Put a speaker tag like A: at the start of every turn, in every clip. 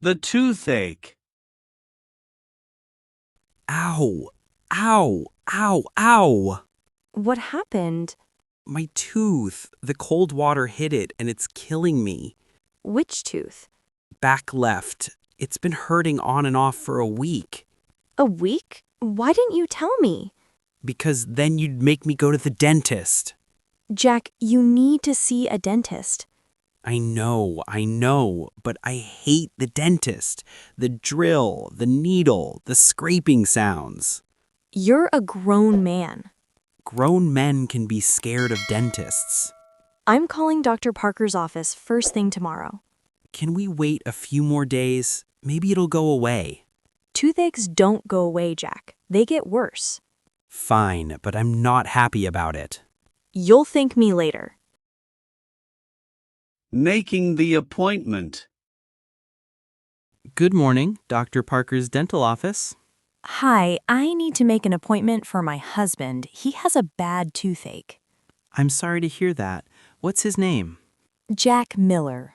A: The toothache.
B: Ow! Ow! Ow! Ow!
C: What happened?
B: My tooth. The cold water hit it and it's killing me.
C: Which tooth?
B: Back left. It's been hurting on and off for a week.
C: A week? Why didn't you tell me?
B: Because then you'd make me go to the dentist.
C: Jack, you need to see a dentist.
B: I know, but I hate the dentist. The drill, the needle, the scraping sounds.
C: You're a grown man.
B: Grown men can be scared of dentists.
C: I'm calling Dr. Parker's office first thing tomorrow.
B: Can we wait a few more days? Maybe it'll go away.
C: Toothaches don't go away, Jack. They get worse.
B: Fine, but I'm not happy about it.
C: You'll thank me later.
A: Making the appointment.
B: Good morning, Dr. Parker's dental office.
C: Hi, I need to make an appointment for my husband. He has a bad toothache.
B: I'm sorry to hear that. What's his name?
C: Jack Miller.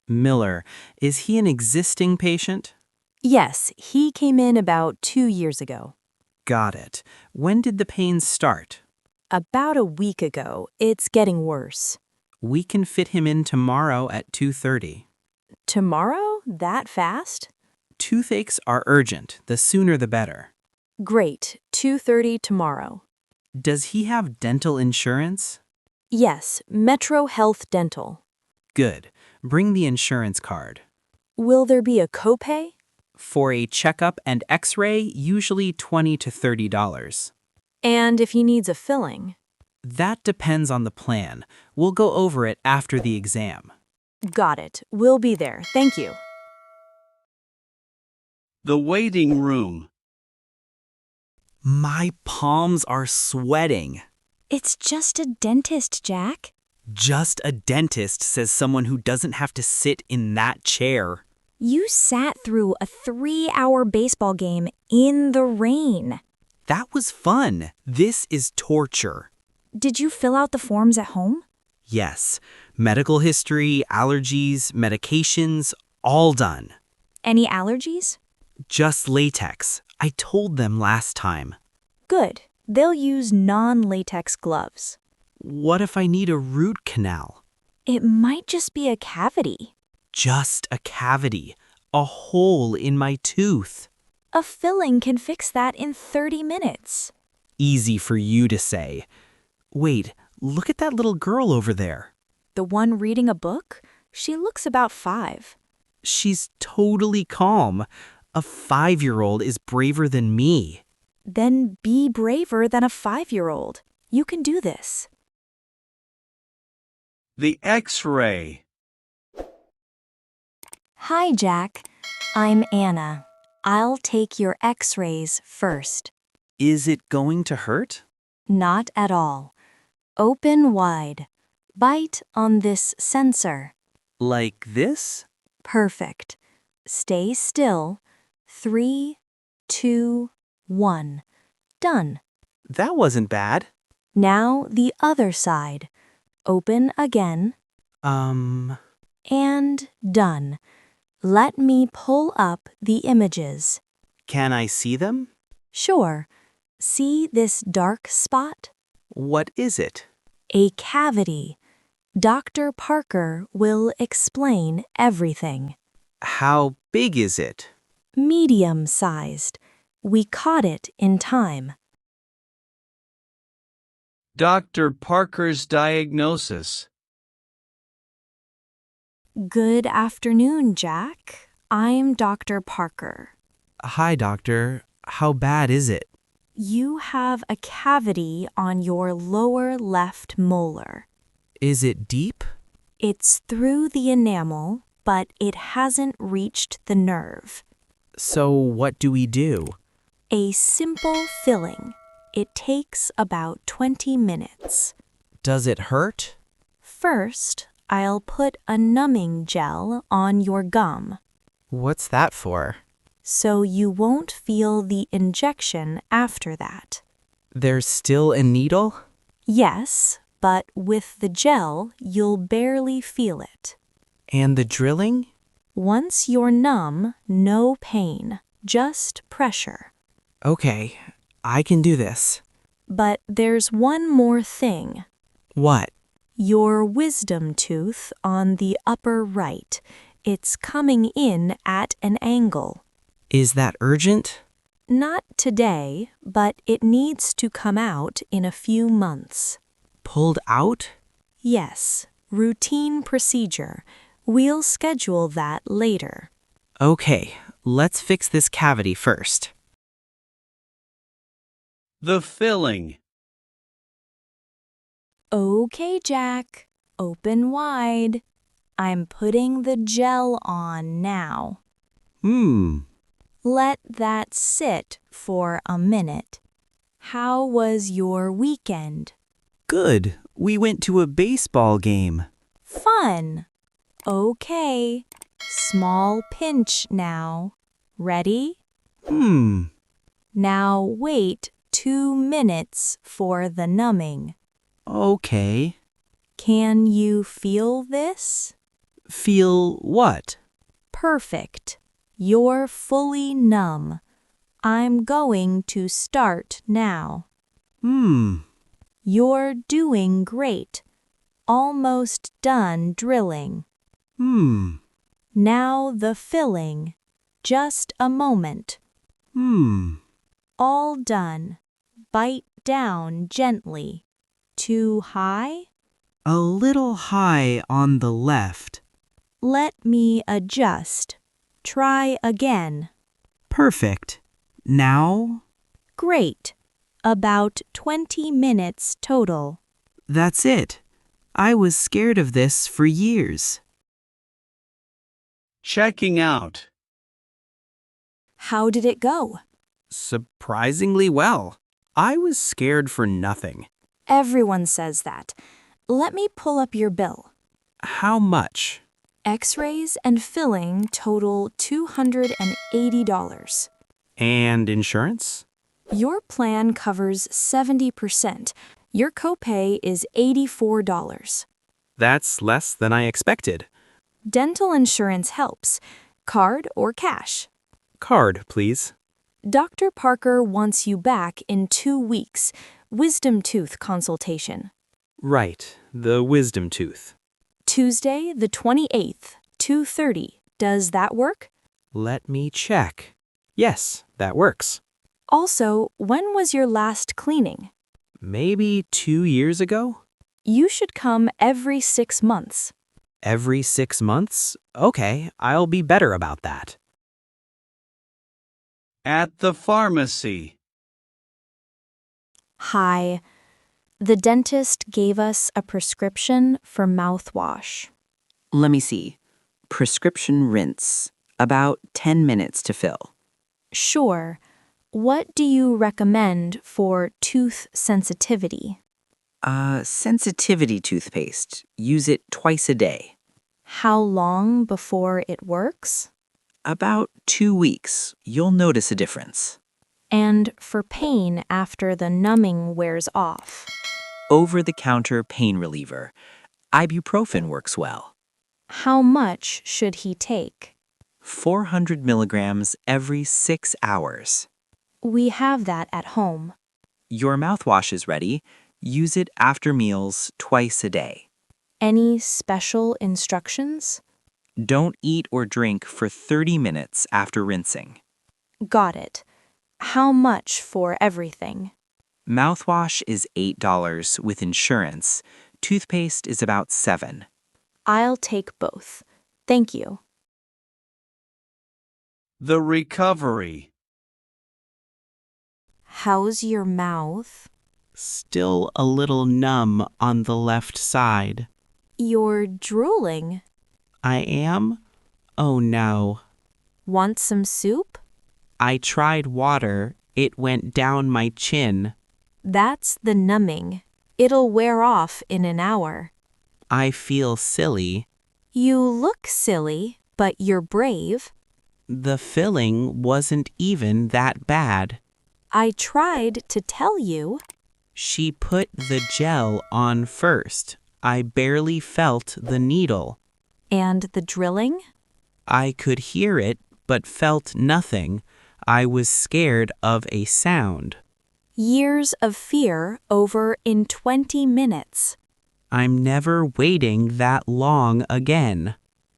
B: Miller. Is he an existing patient?
C: Yes, he came in about 2 years ago.
B: Got it. When did the pains start?
C: About a week ago. It's getting worse.
B: We can fit him in tomorrow at 2:30.
C: Tomorrow? That fast?
B: Toothaches are urgent. The sooner the better.
C: Great. 2:30 tomorrow.
B: Does he have dental insurance?
C: Yes, Metro Health Dental.
B: Good. Bring the insurance card.
C: Will there be a copay?
B: For a checkup and x-ray, usually $20 to $30.
C: And if he needs a filling?
B: That depends on the plan. We'll go over it after the exam.
C: Got it. We'll be there. Thank you.
A: The waiting room.
B: My palms are sweating.
D: It's just a dentist, Jack.
B: Just a dentist, says someone who doesn't have to sit in that chair.
D: You sat through a 3-hour baseball game in the rain.
B: That was fun. This is torture.
D: Did you fill out the forms at home?
B: Yes. Medical history, allergies, medications, all done.
D: Any allergies?
B: Just latex. I told them last time.
D: Good. They'll use non-latex gloves.
B: What if I need a root canal?
D: It might just be a cavity.
B: Just a cavity. A hole in my tooth.
D: A filling can fix that in 30 minutes.
B: Easy for you to say. Wait, look at that little girl over there.
C: The one reading a book? She looks about 5.
B: She's totally calm. A 5-year-old is braver than me.
C: Then be braver than a 5-year-old. You can do this.
A: The x-ray.
D: Hi, Jack. I'm Anna. I'll take your x-rays first.
B: Is it going to hurt?
D: Not at all. Open wide. Bite on this sensor.
B: Like this?
D: Perfect. Stay still. 3, 2, 1. Done.
B: That wasn't bad.
D: Now the other side. Open again. And done. Let me pull up the images.
B: Can I see them?
D: Sure. See this dark spot?
B: What is it?
D: A cavity. Dr. Parker will explain everything.
B: How big is it?
D: Medium-sized. We caught it in time.
A: Dr. Parker's diagnosis.
C: Good afternoon, Jack. I'm Dr. Parker.
B: Hi, doctor. How bad is it?
C: You have a cavity on your lower left molar.
B: Is it deep?
C: It's through the enamel, but it hasn't reached the nerve.
B: So what do we do?
C: A simple filling. It takes about 20 minutes.
B: Does it hurt?
C: First, I'll put a numbing gel on your gum,
B: What's that for?
C: so you won't feel the injection after that.
B: There's still a needle?
C: Yes, but with the gel, you'll barely feel it.
B: And the drilling?
C: Once you're numb, no pain, just pressure.
B: Okay, I can do this.
C: But there's one more thing.
B: What?
C: Your wisdom tooth on the upper right. It's coming in at an angle.
B: Is that urgent?
C: Not today, but it needs to come out in a few months.
B: Pulled out?
C: Yes, routine procedure. We'll schedule that later.
B: Okay, let's fix this cavity first.
A: The filling.
C: Okay, Jack. Open wide. I'm putting the gel on now. Let that sit for a minute. How was your weekend?
B: Good. We went to a baseball game.
C: Fun. Okay. Small pinch now. Ready? Now wait 2 minutes for the numbing.
B: Okay.
C: Can you feel this?
B: Feel what?
C: Perfect. You're fully numb. I'm going to start now. You're doing great. Almost done drilling. Now the filling. Just a moment. All done. Bite down gently. Too high?
B: A little high on the left.
C: Let me adjust. Try again.
B: Perfect. Now?
C: Great. About 20 minutes total.
B: That's it. I was scared of this for years.
A: Checking out.
C: How did it go?
B: Surprisingly well. I was scared for nothing.
C: Everyone says that. Let me pull up your bill.
B: How much?
C: X-rays and filling total $280.
B: And insurance?
C: Your plan covers 70%. Your copay is $84.
B: That's less than I expected.
C: Dental insurance helps. Card or cash?
B: Card, please.
C: Dr. Parker wants you back in 2 weeks. Wisdom tooth consultation.
B: Right, the wisdom tooth.
C: Tuesday, the 28th, 2:30. Does that work?
B: Let me check. Yes, that works.
C: Also, when was your last cleaning?
B: Maybe 2 years ago?
C: You should come every 6 months.
B: Every 6 months? Okay, I'll be better about that.
A: At the pharmacy.
C: Hi. The dentist gave us a prescription for mouthwash.
E: Let me see. Prescription rinse. About 10 minutes to fill.
C: Sure. What do you recommend for tooth sensitivity?
E: Sensitivity toothpaste. Use it twice a day.
C: How long before it works?
E: About 2 weeks. You'll notice a difference.
C: And for pain after the numbing wears off?
E: Over-the-counter pain reliever. Ibuprofen works well.
C: How much should he take?
E: 400 milligrams every 6 hours.
C: We have that at home.
E: Your mouthwash is ready. Use it after meals twice a day.
C: Any special instructions?
E: Don't eat or drink for 30 minutes after rinsing.
C: Got it. How much for everything?
E: Mouthwash is $8 with insurance. Toothpaste is about $7.
C: I'll take both. Thank you.
A: The recovery.
C: How's your mouth?
B: Still a little numb on the left side.
C: You're drooling.
B: I am? Oh no.
C: Want some soup?
B: I tried water. It went down my chin.
C: That's the numbing. It'll wear off in an hour.
B: I feel silly.
C: You look silly, but you're brave.
B: The filling wasn't even that bad.
C: I tried to tell you.
B: She put the gel on first. I barely felt the needle.
C: And the drilling?
B: I could hear it, but felt nothing. I was scared of a sound.
C: Years of fear over in 20 minutes.
B: I'm never waiting that long again.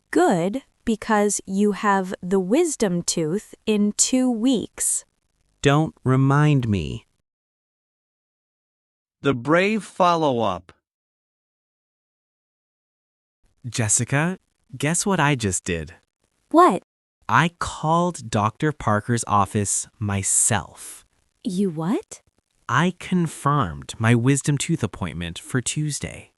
C: Good, because you have the wisdom tooth in 2 weeks.
B: Don't remind me.
A: The brave follow-up.
B: Jessica, guess what I just did?
D: What?
B: I called Dr. Parker's office myself.
D: You what?
B: I confirmed my wisdom tooth appointment for Tuesday.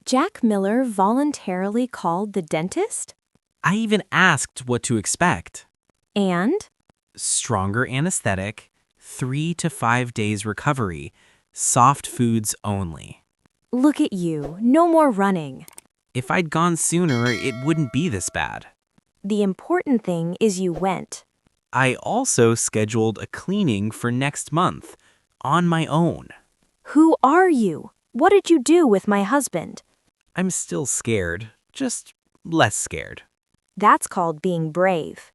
D: Jack Miller voluntarily called the dentist?
B: I even asked what to expect.
D: And?
B: Stronger anesthetic, 3 to 5 days recovery, soft foods only.
D: Look at you, no more running.
B: If I'd gone sooner, it wouldn't be this bad.
D: The important thing is you went.
B: I also scheduled a cleaning for next month, on my own.
D: Who are you? What did you do with my husband?
B: I'm still scared, just less scared.
D: That's called being brave.